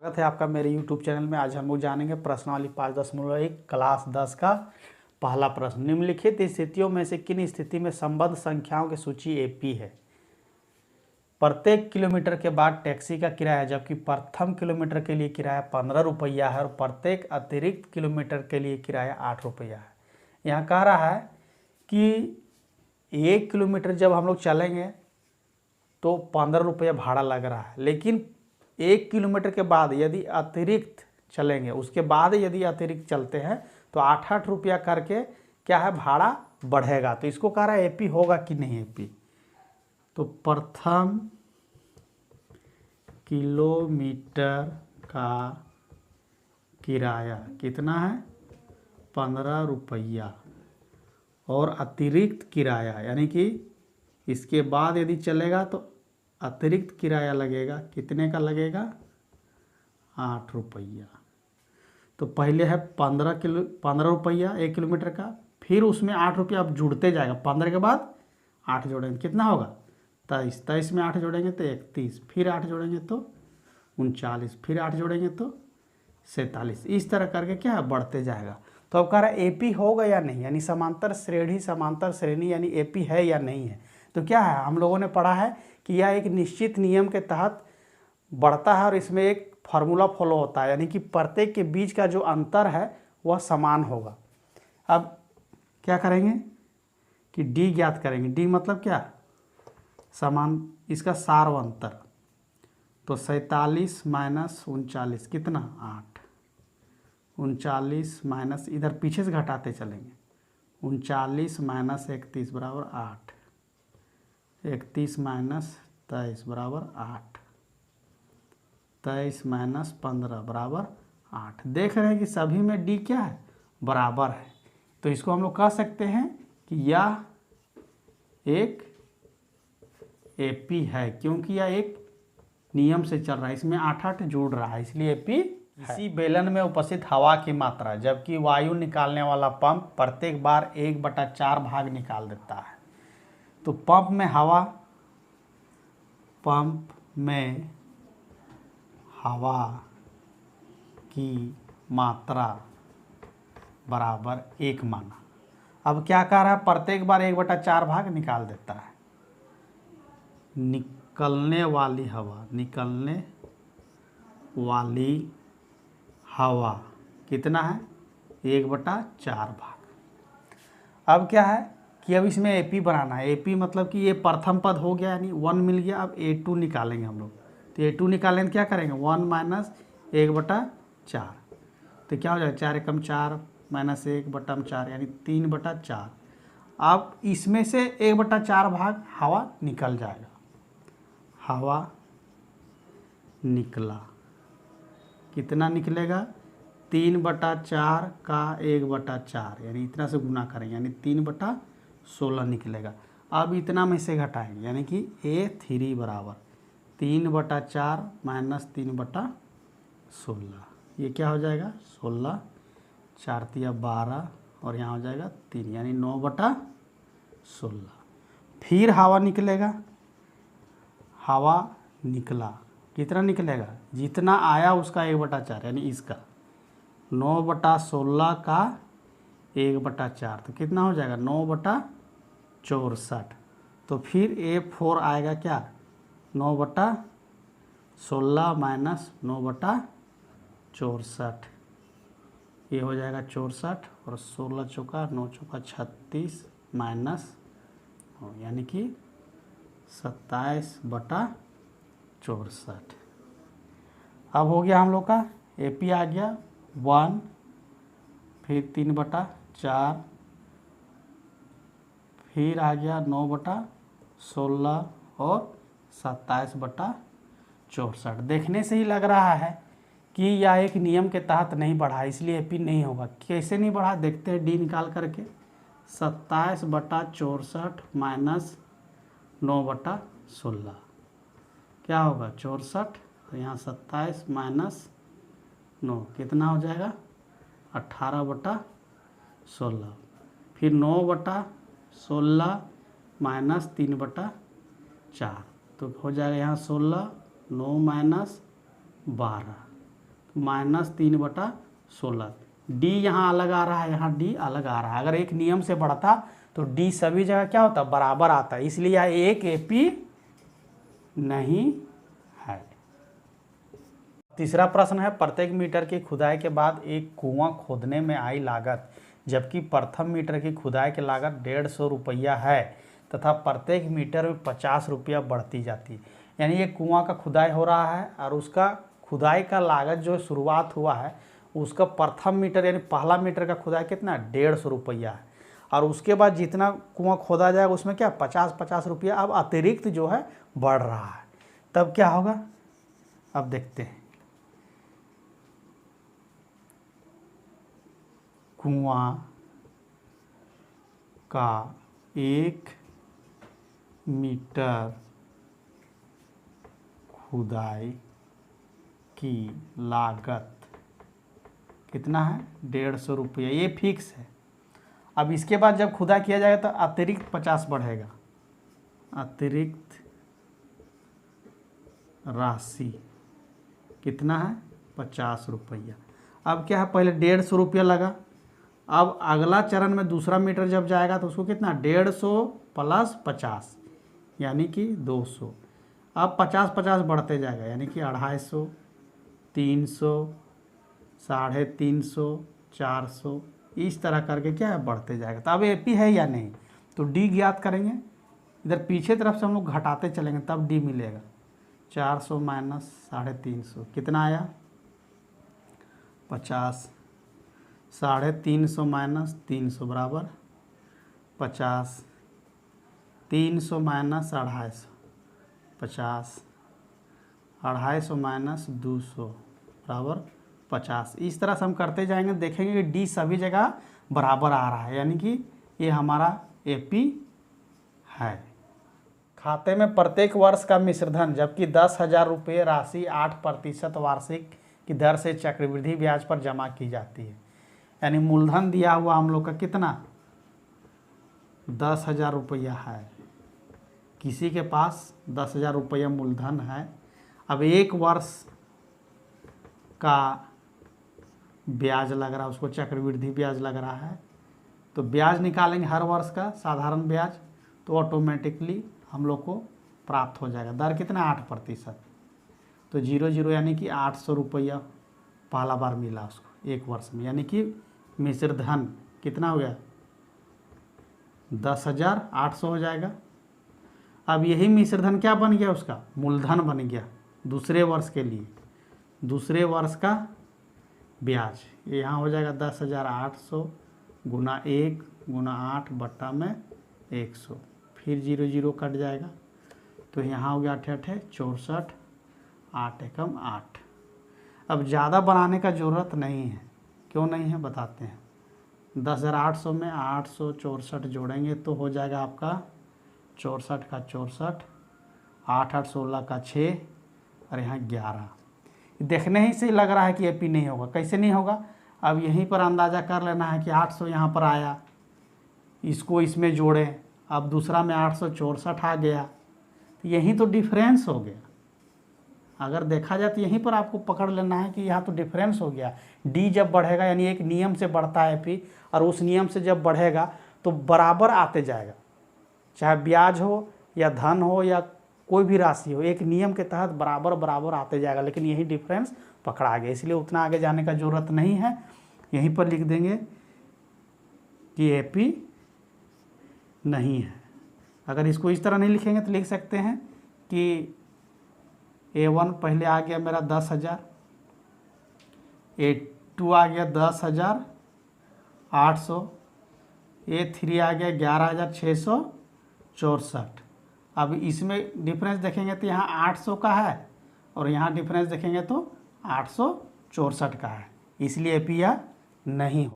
स्वागत है आपका मेरे YouTube चैनल में। आज हम लोग जानेंगे प्रश्नावली 5.1 क्लास 10 का पहला प्रश्न। निम्नलिखित स्थितियों में से किन स्थिति में संबद्ध संख्याओं की सूची एपी है? प्रत्येक किलोमीटर के बाद टैक्सी का किराया, जबकि प्रथम किलोमीटर के लिए किराया 15 रुपया है और प्रत्येक अतिरिक्त किलोमीटर के लिए किराया 8 रुपया है। यहाँ कह रहा है कि 1 किलोमीटर जब हम लोग चलेंगे तो 15 रुपया भाड़ा लग रहा है, लेकिन 1 किलोमीटर के बाद यदि अतिरिक्त चलेंगे, उसके बाद यदि अतिरिक्त चलते हैं तो 8-8 रुपया करके क्या है भाड़ा बढ़ेगा। तो इसको कह रहा है एपी होगा कि नहीं एपी। तो प्रथम किलोमीटर का किराया कितना है? 15 रुपया और अतिरिक्त किराया यानी कि इसके बाद यदि चलेगा तो अतिरिक्त किराया लगेगा। कितने का लगेगा? 8 रुपया। तो पहले है 15 रुपया 1 किलोमीटर का, फिर उसमें 8 रुपया अब जुड़ते जाएगा। 15 के बाद 8 जोड़ेंगे कितना होगा? 23। 23 में 8 जोड़ेंगे तो 31, फिर 8 जोड़ेंगे तो 39, फिर 8 जोड़ेंगे तो 47। इस तरह करके क्या है बढ़ते जाएगा। तो अब कह रहा है एपी होगा या नहीं, यानी समांतर श्रेणी यानी एपी है या नहीं है। तो क्या है, हम लोगों ने पढ़ा है कि यह एक निश्चित नियम के तहत बढ़ता है और इसमें एक फार्मूला फॉलो होता है, यानी कि प्रत्येक के बीच का जो अंतर है वह समान होगा। अब क्या करेंगे कि डी ज्ञात करेंगे। डी मतलब क्या? समान, इसका सार्व अंतर। तो 47 माइनस 39 कितना? 8। 39 माइनस, इधर पीछे से घटाते चलेंगे, 39 माइनस 31 बराबर 8। 31 माइनस 23 बराबर 8। 23 माइनस 15 बराबर 8। देख रहे हैं कि सभी में डी क्या है? बराबर है। तो इसको हम लोग कह सकते हैं कि यह एक एपी है, क्योंकि यह एक नियम से चल रहा है, इसमें 8-8 जुड़ रहा है, इसलिए एपी है। इसी बेलन में उपस्थित हवा की मात्रा, जबकि वायु निकालने वाला पंप प्रत्येक बार 1/4 भाग निकाल देता है। तो पंप में हवा की मात्रा बराबर 1 माना। अब क्या कह रहा है? प्रत्येक बार 1/4 भाग निकाल देता है। निकलने वाली हवा कितना है? 1/4 भाग। अब क्या है कि अब इसमें एपी बनाना है। एपी मतलब कि ये प्रथम पद हो गया, यानी 1 मिल गया। अब A2 निकालेंगे हम लोग। तो A2 निकालेंगे क्या करेंगे? 1 माइनस 1/4। तो क्या हो जाएगा? 4 एकम 4 माइनस 1/4 यानी 3/4। अब इसमें से 1/4 भाग हवा निकल जाएगा। हवा निकला, कितना निकलेगा? 3/4 का 1/4 यानी इतना से गुना करेंगे, यानी 3/16 निकलेगा। अब इतना में से घटाएंगे, यानी कि A3 बराबर 3/4 माइनस 3/16। ये क्या हो जाएगा? 16, 4 तिया 12 और यहाँ हो जाएगा 3, यानी 9/16। फिर हवा निकलेगा। हवा निकला, कितना निकलेगा? जितना आया उसका 1/4, यानी इसका 9/16 का 1/4, तो कितना हो जाएगा? 9/64। तो फिर A4 आएगा क्या? 9/16 माइनस 9/64, ये हो जाएगा 64 और 16 चौका 9 चौका 36 माइनस, यानी कि 27/64। अब हो गया हम लोग का एपी आ गया 1, फिर 3/4, फिर आ गया 9/16 और 27/64। देखने से ही लग रहा है कि यह एक नियम के तहत नहीं बढ़ा, इसलिए एपी नहीं होगा। कैसे नहीं बढ़ा देखते हैं डी निकाल करके। 27/64 माइनस 9/16 क्या होगा? 64। तो यहाँ 27 माइनस 9 कितना हो जाएगा? 18/16। फिर 9/16 माइनस 3/4, तो हो जाएगा यहाँ 16, 9 माइनस 12 -3/16। डी यहाँ अलग आ रहा है, यहाँ डी अलग आ रहा है। अगर एक नियम से बढ़ता तो डी सभी जगह क्या होता, बराबर आता, इसलिए यह एक एपी नहीं है। तीसरा प्रश्न है, प्रत्येक मीटर की खुदाई के बाद एक कुआं खोदने में आई लागत, जबकि प्रथम मीटर की खुदाई की लागत 150 रुपया है तथा प्रत्येक मीटर में 50 रुपया बढ़ती जाती है। यानी ये कुआं का खुदाई हो रहा है और उसका खुदाई का लागत जो शुरुआत हुआ है उसका प्रथम मीटर यानी पहला मीटर का खुदाई कितना 150 रुपया है, और उसके बाद जितना कुआं खोदा जाएगा उसमें क्या 50-50 रुपया अब अतिरिक्त जो है बढ़ रहा है। तब क्या होगा, अब देखते हैं। कुआं का 1 मीटर खुदाई की लागत कितना है 150 रुपया, ये फिक्स है। अब इसके बाद जब खुदाई किया जाएगा तो अतिरिक्त 50 बढ़ेगा, अतिरिक्त राशि कितना है 50 रुपया। अब क्या है, पहले 150 रुपया लगा, अब अगला चरण में दूसरा मीटर जब जाएगा तो उसको कितना 150 + 50 यानी कि 200। अब 50-50 बढ़ते जाएगा यानी कि 250, 300, 350, 400, इस तरह करके क्या है बढ़ते जाएगा। तो अब एपी है या नहीं, तो डी ज्ञात करेंगे। इधर पीछे तरफ से हम लोग घटाते चलेंगे तब डी मिलेगा। 400 - 350 कितना आया 50। 350 - 300 बराबर 50। 300 - 250 50। 250 - 200 बराबर 50। इस तरह से हम करते जाएंगे, देखेंगे कि डी सभी जगह बराबर आ रहा है, यानी कि ये हमारा एपी है। खाते में प्रत्येक वर्ष का मिश्रधन, जबकि 10,000 रुपये राशि 8% वार्षिक की दर से चक्रवृद्धि ब्याज पर जमा की जाती है। यानी मूलधन दिया हुआ हम लोग का कितना 10,000 रुपया है, किसी के पास 10,000 रुपया मूलधन है। अब एक वर्ष का ब्याज लग रहा है, उसको चक्रवृद्धि ब्याज लग रहा है, तो ब्याज निकालेंगे हर वर्ष का साधारण ब्याज, तो ऑटोमेटिकली हम लोग को प्राप्त हो जाएगा। दर कितना 8%, तो 0 यानी कि 800 रुपया पहला बार मिला उसको एक वर्ष में, यानी कि मिश्रधन कितना हो गया 10,800 हो जाएगा। अब यही मिश्रधन क्या बन गया, उसका मूलधन बन गया दूसरे वर्ष के लिए। दूसरे वर्ष का ब्याज यहाँ हो जाएगा 10,800 × 1 × 8 बट्टा में 100, फिर 0 कट जाएगा, तो यहाँ हो गया 8 × 8 = 64, 8 × 8। अब ज़्यादा बनाने का ज़रूरत नहीं है, क्यों नहीं है बताते हैं। 10,800 में 864 जोड़ेंगे तो हो जाएगा आपका 64 का 64, 8 8 16 का 6 और यहाँ 11। देखने ही से लग रहा है कि एपी नहीं होगा। कैसे नहीं होगा, अब यहीं पर अंदाज़ा कर लेना है कि 800 यहाँ पर आया, इसको इसमें जोड़ें, अब दूसरा में 864 आ गया, तो यही तो डिफरेंस हो गया। अगर देखा जाए तो यहीं पर आपको पकड़ लेना है कि यहाँ तो डिफरेंस हो गया। डी जब बढ़ेगा यानी एक नियम से बढ़ता है एपी, और उस नियम से जब बढ़ेगा तो बराबर आते जाएगा, चाहे ब्याज हो या धन हो या कोई भी राशि हो, एक नियम के तहत बराबर बराबर आते जाएगा। लेकिन यही डिफरेंस पकड़ा गया, इसलिए उतना आगे जाने का ज़रूरत नहीं है। यहीं पर लिख देंगे कि एपी नहीं है। अगर इसको इस तरह नहीं लिखेंगे तो लिख सकते हैं कि A1 पहले आ गया मेरा 10,000, A2 आ गया 10,800, A3 आ गया 11,664। अब इसमें डिफरेंस देखेंगे तो यहाँ 800 का है और यहाँ डिफरेंस देखेंगे तो 864 का है, इसलिए एपी नहीं हो।